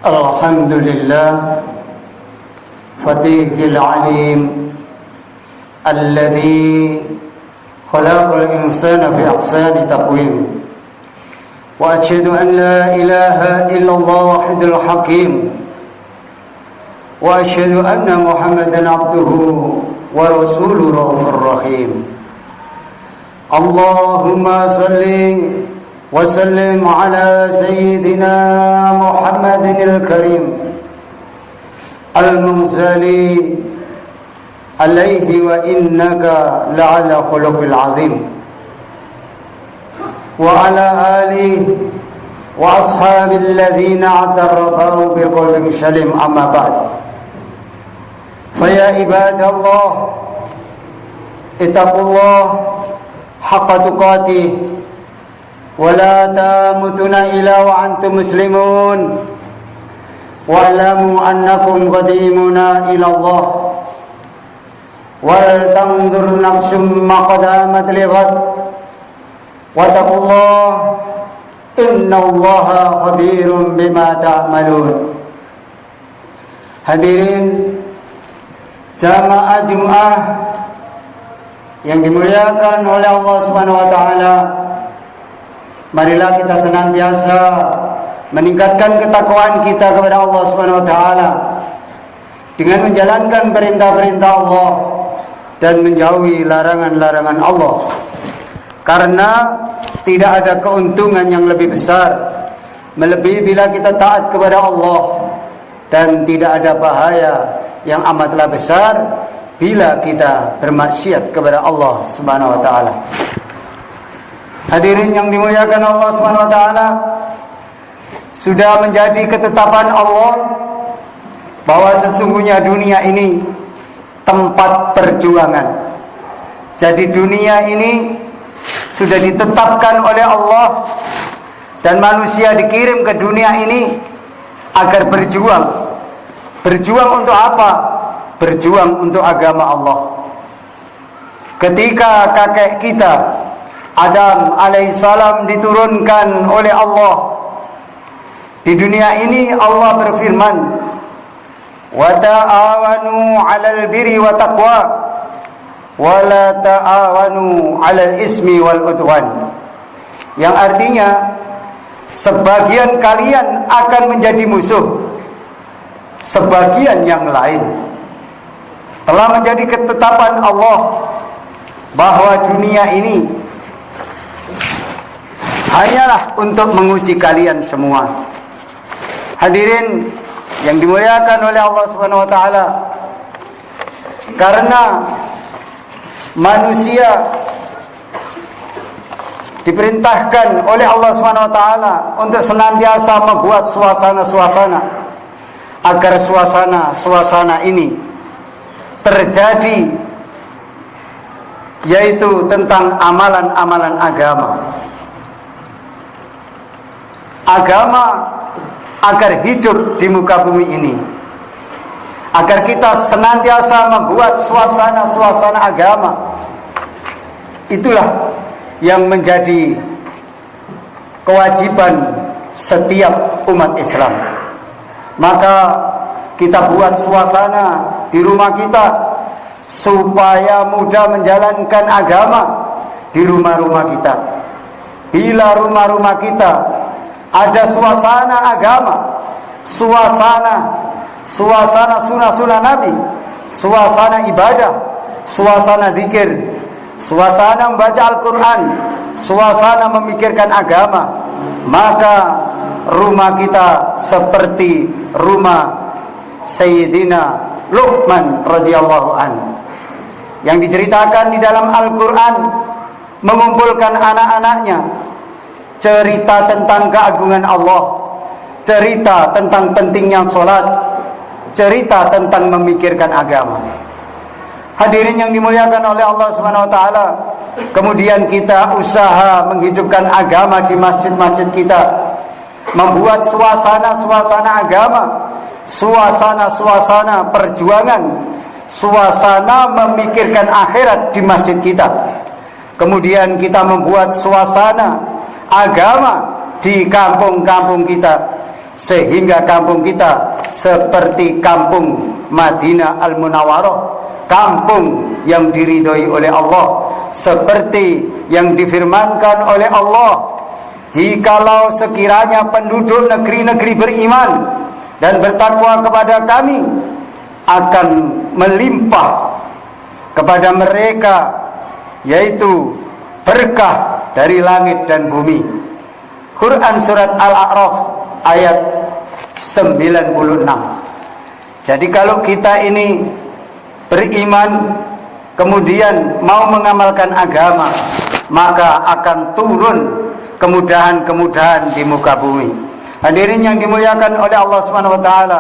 الحمد لله فتيه العليم الذي خلق الإنسان في أحسن تقويم وأشهد أن لا إله إلا الله وحده الحكيم وأشهد أن محمدا عبده ورسوله رؤوف رحيم اللهم صل وسلم على سيدنا محمد الكريم المنزل عليه وإنك لعلى خلق العظيم وعلى آله وأصحاب الذين اعترفوا بقلب سليم أما بعد فيا عباد الله اتقوا الله حق تقاته ولا تموتن إلا وأنتم مسلمون واعلموا أنكم قديمون إلى الله ولتنظر نفس ما قدمت لغد واتقوا الله إن الله خبير بما تعملون. Hadirin jamaah Jumat yang dimuliakan oleh Allah Subhanahu wa taala, marilah kita senantiasa meningkatkan ketakwaan kita kepada Allah Subhanahu wa taala dengan menjalankan perintah-perintah Allah dan menjauhi larangan-larangan Allah. Karena tidak ada keuntungan yang lebih besar melebihi bila kita taat kepada Allah, dan tidak ada bahaya yang amatlah besar bila kita bermaksiat kepada Allah Subhanahu wa taala. Hadirin yang dimuliakan Allah Subhanahu wa taala, sudah menjadi ketetapan Allah bahwa sesungguhnya dunia ini tempat perjuangan. Jadi dunia ini sudah ditetapkan oleh Allah, dan manusia dikirim ke dunia ini agar berjuang. Berjuang untuk apa? Berjuang untuk agama Allah. Ketika kakek kita Adam alaihissalam diturunkan oleh Allah di dunia ini, Allah berfirman, wa ta'awanu 'alal birri wa taqwa wa la ta'awanu 'alal ismi wal udwan. Yang artinya sebagian kalian akan menjadi musuh, sebagian yang lain. Telah menjadi ketetapan Allah bahwa dunia ini hanyalah untuk menguji kalian semua. Hadirin yang dimuliakan oleh Allah Subhanahu wa taala, karena manusia diperintahkan oleh Allah Subhanahu wa taala untuk senantiasa membuat suasana-suasana agar suasana ini terjadi, yaitu tentang amalan-amalan agama agar hidup di muka bumi ini, agar kita senantiasa membuat suasana-suasana agama. Itulah yang menjadi kewajiban setiap umat Islam. Maka kita buat suasana di rumah kita supaya mudah menjalankan agama di rumah-rumah kita. Bila rumah-rumah kita ada suasana agama, suasana sunnah Nabi, suasana ibadah, suasana zikir, suasana membaca Al-Quran, suasana memikirkan agama, maka rumah kita seperti rumah Sayyidina Luqman radhiyallahu an, yang diceritakan di dalam Al-Quran, mengumpulkan anak-anaknya, cerita tentang keagungan Allah, cerita tentang pentingnya sholat, cerita tentang memikirkan agama. Hadirin yang dimuliakan oleh Allah Subhanahu wa taala, kemudian kita usaha menghidupkan agama di masjid-masjid kita, membuat suasana-suasana agama, suasana-suasana perjuangan, suasana memikirkan akhirat di masjid kita. Kemudian kita membuat suasana agama di kampung-kampung kita, sehingga kampung kita seperti kampung Madinah Al-Munawwarah, kampung yang diridhoi oleh Allah, seperti yang difirmankan oleh Allah, jikalau sekiranya penduduk negeri-negeri beriman dan bertakwa kepada kami, akan melimpah kepada mereka yaitu berkah dari langit dan bumi. Quran surat Al-A'raf ayat 96. Jadi kalau kita ini beriman kemudian mau mengamalkan agama, maka akan turun kemudahan-kemudahan di muka bumi. Hadirin yang dimuliakan oleh Allah Subhanahu wa taala,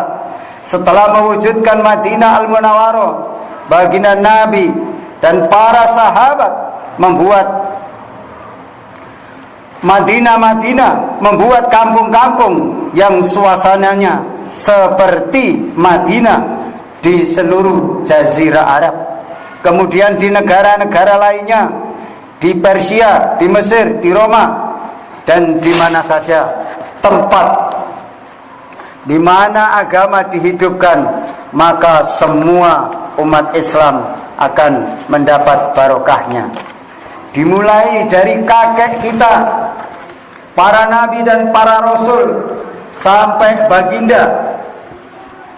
setelah mewujudkan Madinah Al-Munawwarah, baginda Nabi dan para sahabat membuat Madinah, membuat kampung-kampung yang suasananya seperti Madinah di seluruh Jazirah Arab. Kemudian di negara-negara lainnya, di Persia, di Mesir, di Roma, dan di mana saja tempat di mana agama dihidupkan, maka semua umat Islam akan mendapat barokahnya. Dimulai dari kakek kita, para nabi dan para rasul, sampai baginda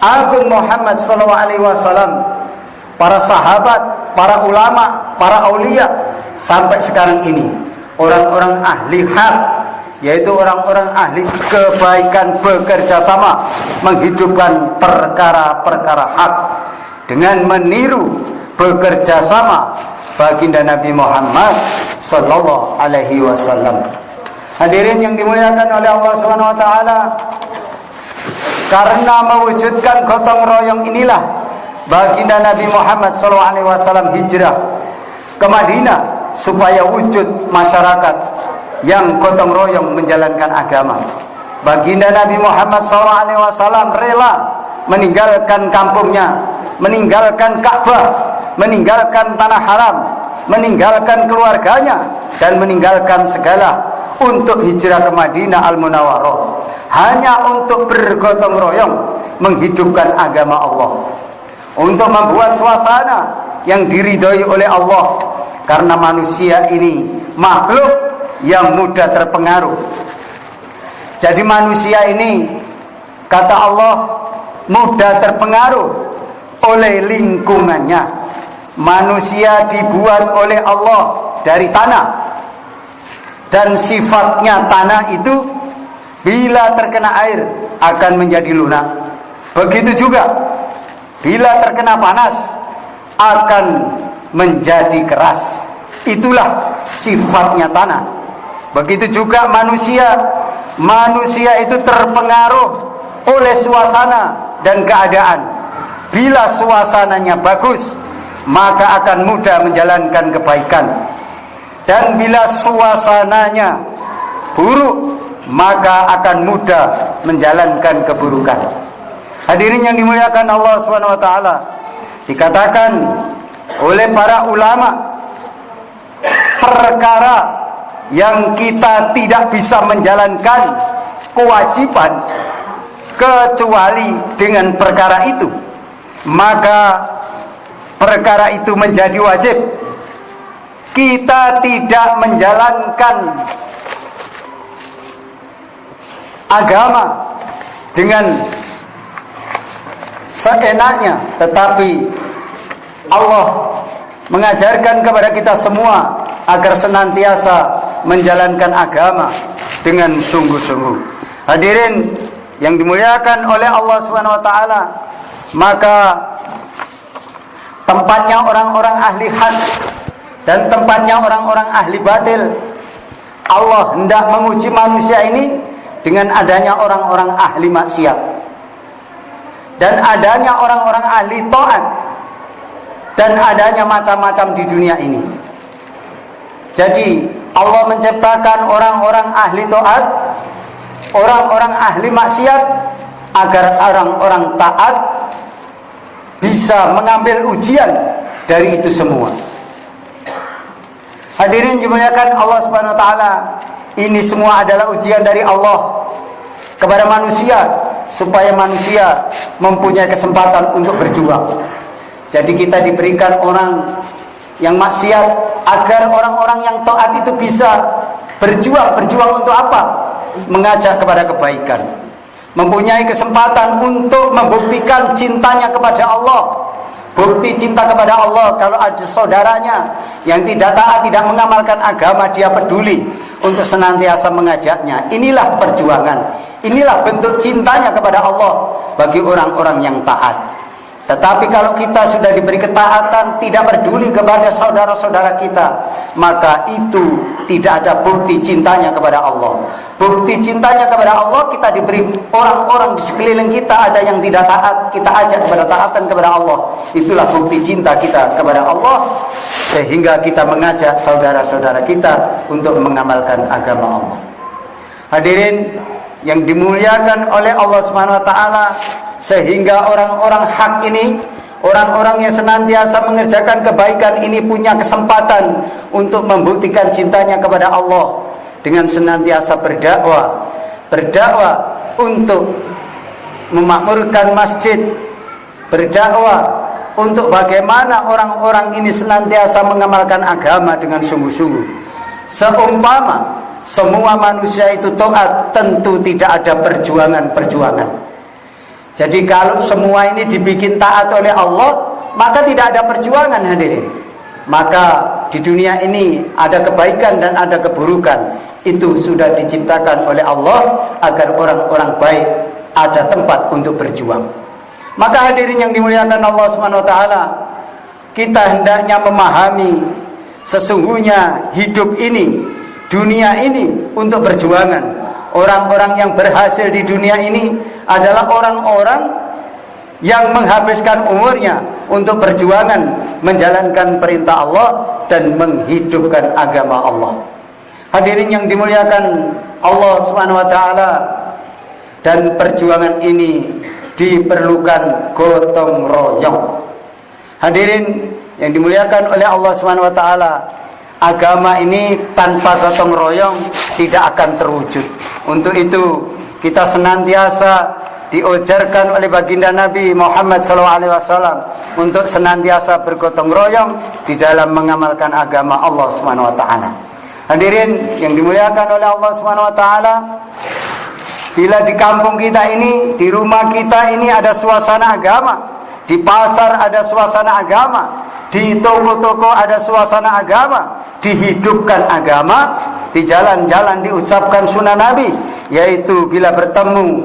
Agung Muhammad SAW, para sahabat, para ulama, para aulia, sampai sekarang ini orang-orang ahli hak, yaitu orang-orang ahli kebaikan, bekerja sama menghidupkan perkara-perkara hak dengan meniru bekerja sama baginda Nabi Muhammad sallallahu alaihi wasallam. Hadirin yang dimuliakan oleh Allah Subhanahu wa taala, karena mewujudkan gotong royong inilah baginda Nabi Muhammad sallallahu alaihi wasallam hijrah ke Madinah supaya wujud masyarakat yang gotong royong menjalankan agama. Baginda Nabi Muhammad SAW rela meninggalkan kampungnya, meninggalkan Ka'bah, meninggalkan tanah haram, meninggalkan keluarganya, dan meninggalkan segala untuk hijrah ke Madinah Al-Munawwarah, hanya untuk bergotong royong menghidupkan agama Allah, untuk membuat suasana yang diridhoi oleh Allah. Karena manusia ini makhluk yang mudah terpengaruh. Jadi manusia ini, kata Allah, mudah terpengaruh oleh lingkungannya. Manusia dibuat oleh Allah dari tanah, dan sifatnya tanah itu bila terkena air akan menjadi lunak. Begitu juga bila terkena panas akan menjadi keras. Itulah sifatnya tanah. Begitu juga manusia itu terpengaruh oleh suasana dan keadaan. Bila suasananya bagus, maka akan mudah menjalankan kebaikan, dan bila suasananya buruk, maka akan mudah menjalankan keburukan. Hadirin yang dimuliakan Allah Subhanahu wa taala, dikatakan oleh para ulama, perkara yang kita tidak bisa menjalankan kewajiban kecuali dengan perkara itu, maka perkara itu menjadi wajib. Kita tidak menjalankan agama dengan seenaknya, tetapi Allah mengajarkan kepada kita semua agar senantiasa menjalankan agama dengan sungguh-sungguh. Hadirin yang dimuliakan oleh Allah Subhanahu wa taala, maka tempatnya orang-orang ahli hak dan tempatnya orang-orang ahli batil. Allah hendak menguji manusia ini dengan adanya orang-orang ahli maksiat dan adanya orang-orang ahli taat, dan adanya macam-macam di dunia ini. Jadi Allah menciptakan orang-orang ahli taat, orang-orang ahli maksiat, agar orang-orang taat bisa mengambil ujian dari itu semua. Hadirin dimuliakan Allah Subhanahu wa taala, ini semua adalah ujian dari Allah. kepada manusia supaya manusia mempunyai kesempatan untuk berjuang. Jadi kita diberikan orang yang maksiat agar orang-orang yang taat itu bisa berjuang. Berjuang untuk apa? Mengajak kepada kebaikan, mempunyai kesempatan untuk membuktikan cintanya kepada Allah. Bukti cinta kepada Allah, kalau ada saudaranya yang tidak taat, tidak mengamalkan agama, dia peduli untuk senantiasa mengajaknya. Inilah perjuangan, inilah bentuk cintanya kepada Allah bagi orang-orang yang taat. Tetapi kalau kita sudah diberi ketaatan, tidak peduli kepada saudara-saudara kita, maka itu tidak ada bukti cintanya kepada Allah. Bukti cintanya kepada Allah, kita diberi orang-orang di sekeliling kita ada yang tidak taat, kita ajak kepada taatan kepada Allah. Itulah bukti cinta kita kepada Allah, sehingga kita mengajak saudara-saudara kita untuk mengamalkan agama Allah. Hadirin yang dimuliakan oleh Allah Subhanahu wa taala, sehingga orang-orang hak ini, orang-orang yang senantiasa mengerjakan kebaikan ini punya kesempatan untuk membuktikan cintanya kepada Allah dengan senantiasa berdakwah untuk memakmurkan masjid, berdakwah untuk bagaimana orang-orang ini senantiasa mengamalkan agama dengan sungguh-sungguh. Seumpama semua manusia itu taat, tentu tidak ada perjuangan-perjuangan. Jadi kalau semua ini dibikin taat oleh Allah, maka tidak ada perjuangan, hadirin. Maka di dunia ini ada kebaikan dan ada keburukan. Itu sudah diciptakan oleh Allah agar orang-orang baik ada tempat untuk berjuang. Maka hadirin yang dimuliakan Allah Subhanahu wa taala, kita hendaknya memahami sesungguhnya hidup ini, dunia ini untuk perjuangan. Orang-orang yang berhasil di dunia ini adalah orang-orang yang menghabiskan umurnya untuk perjuangan menjalankan perintah Allah dan menghidupkan agama Allah. Hadirin yang dimuliakan Allah Subhanahu wa taala, dan perjuangan ini diperlukan gotong royong. Hadirin yang dimuliakan oleh Allah Subhanahu wa taala, agama ini tanpa gotong royong tidak akan terwujud. Untuk itu kita senantiasa diajarkan oleh baginda Nabi Muhammad SAW untuk senantiasa bergotong royong di dalam mengamalkan agama Allah Subhanahu wa taala. Hadirin yang dimuliakan oleh Allah Subhanahu wa taala, bila di kampung kita ini, di rumah kita ini ada suasana agama, di pasar ada suasana agama, di toko-toko ada suasana agama, dihidupkan agama, di jalan-jalan diucapkan sunnah Nabi, yaitu bila bertemu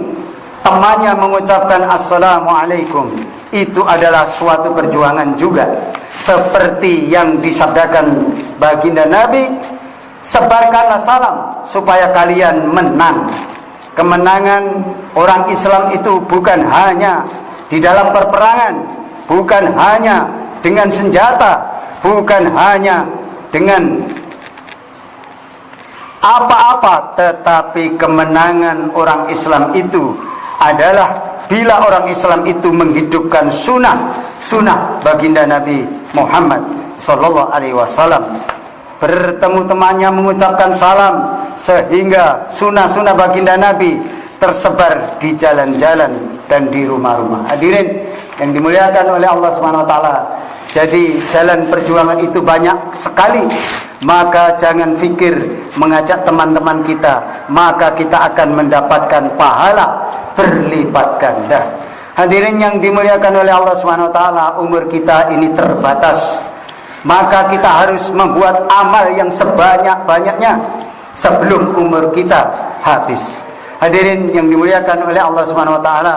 temannya mengucapkan Assalamualaikum. Itu adalah suatu perjuangan juga, seperti yang disabdakan baginda Nabi, sebarkanlah salam supaya kalian menang. Kemenangan orang Islam itu bukan hanya di dalam perperangan, bukan hanya dengan senjata, bukan hanya dengan apa-apa, tetapi kemenangan orang Islam itu adalah bila orang Islam itu menghidupkan sunnah baginda Nabi Muhammad sallallahu alaihi wasallam. Bertemu temannya mengucapkan salam, sehingga sunnah baginda Nabi tersebar di jalan-jalan dan di rumah-rumah. Hadirin yang dimuliakan oleh Allah Subhanahu wa taala, jadi jalan perjuangan itu banyak sekali. Maka jangan fikir mengajak teman-teman kita, maka kita akan mendapatkan pahala berlipat ganda. Hadirin yang dimuliakan oleh Allah Subhanahu wa taala, umur kita ini terbatas. Maka kita harus membuat amal yang sebanyak-banyaknya sebelum umur kita habis. Hadirin yang dimuliakan oleh Allah Subhanahu wa taala,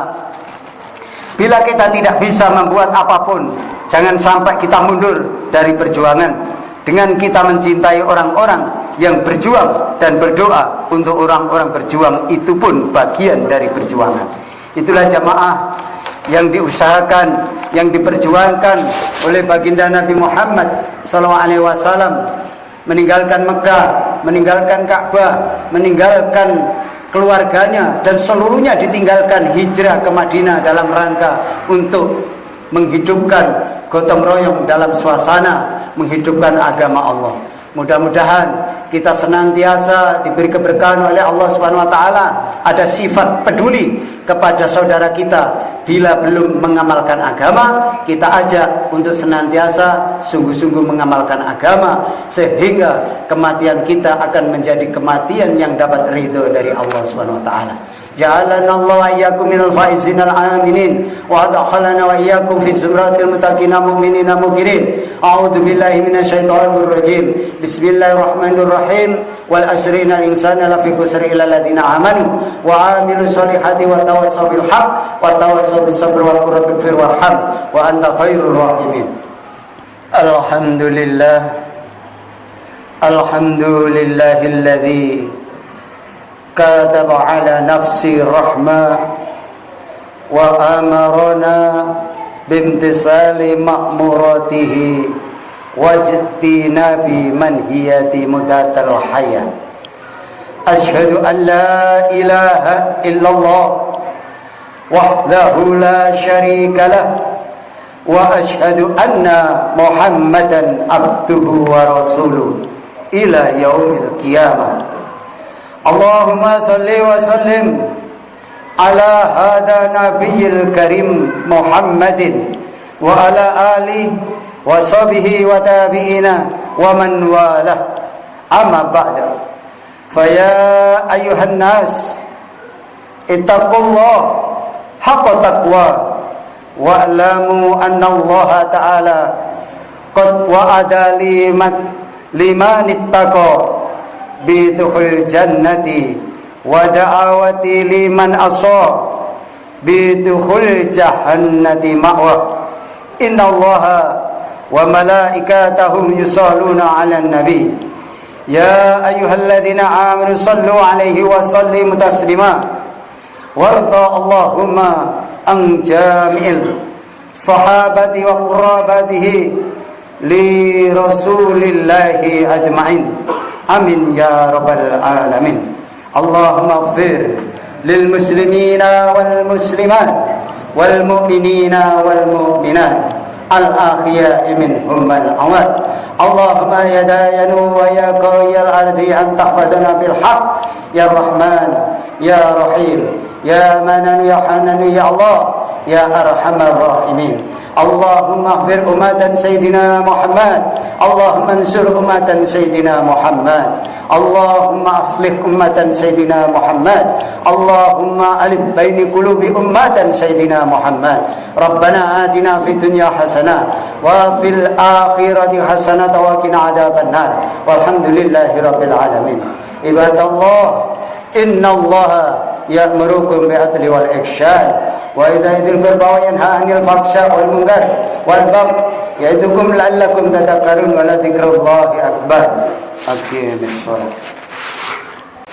bila kita tidak bisa membuat apapun, jangan sampai kita mundur dari perjuangan. Dengan kita mencintai orang-orang yang berjuang dan berdoa untuk orang-orang berjuang, itu pun bagian dari perjuangan. Itulah jamaah yang diusahakan, yang diperjuangkan oleh baginda Nabi Muhammad SAW, meninggalkan Mekah, meninggalkan Ka'bah, meninggalkan keluarganya, dan seluruhnya ditinggalkan, hijrah ke Madinah dalam rangka untuk menghidupkan gotong royong dalam suasana menghidupkan agama Allah. Mudah-mudahan kita senantiasa diberi keberkahan oleh Allah Subhanahu wa taala, ada sifat peduli kepada saudara kita. Bila belum mengamalkan agama, kita ajak untuk senantiasa sungguh-sungguh mengamalkan agama, sehingga kematian kita akan menjadi kematian yang dapat ridho dari Allah Subhanahu wa taala. Ja'alana Allah wa iyyakum minal faizin al-aminin wa adkhalana wa iyyakum fi zumratil muttaqin mu'minin muqirin. A'udzu billahi minasyaitonir rajim. Bismillahirrahmanirrahim. Wal asri innal insana lafi khusr illa alladziina amanu wa 'amilus solihati wa tawassaw bil haqq wa tawassaw bis sabr wa qul rabbighfir warham wa anta khairur rahimin. Alhamdulillahilladzi كتب على نفسي الرحمة وأمرنا بامتثال مأموراته واجتناب منهيات مدة الحياة. أشهد أن لا إله إلا الله وحده لا شريك له وأشهد أن محمدا عبده ورسوله إلى يوم القيامة. اللهم صل وسلم على هذا النبي الكريم محمد وعلى آله وصحبه وتابعين ومن والاه. أما بعد فيا أيها الناس اتقوا الله حق تقوى واعلموا أن الله تعالى قد وعد لمن اتقى bidukhul jannati wa da'awati liman asa bidukhul jahannati ma'wa. Innallaha wa malaikatahu yusalluna 'alan nabi ya ayyuhalladzina amanu sallu 'alaihi wa sallimu taslima warda Allahumma an jami'il sahabati wa qurabatihi li rasulillahi ajma'in. Amin ya rabbal alamin. Allahumma ighfir lil muslimina wal muslimat wal mu'minina wal mu'minat al ahya'i minhum wal amwat. Allahumma ya dayanu wa ya qawiyal ardi an tahfadana bil haqq ya rahman ya rahim ya manan ya hanan ya Allah ya arhamar rahimin. Allahumma ighfir umatan Sayyidina Muhammad. Allahumma ansur umatan Sayyidina Muhammad. Allahumma aslih umatan Sayyidina Muhammad. Allahumma alif baini qulubi umatan Sayyidina Muhammad. Rabbana atina fid dunya hasanah wa fil akhirati hasanah wa qina adzabannar. Walhamdulillahi rabbil alamin. Ibadallah, innallaha ya'murukum bil adli wal ihsan wa idzatil qurba wa yanha 'anil fahsya'i wal munkar wal baghi ya'idukum la'allakum tadhakkarun wa la dzikrullahi akbar. Aqimis shalah.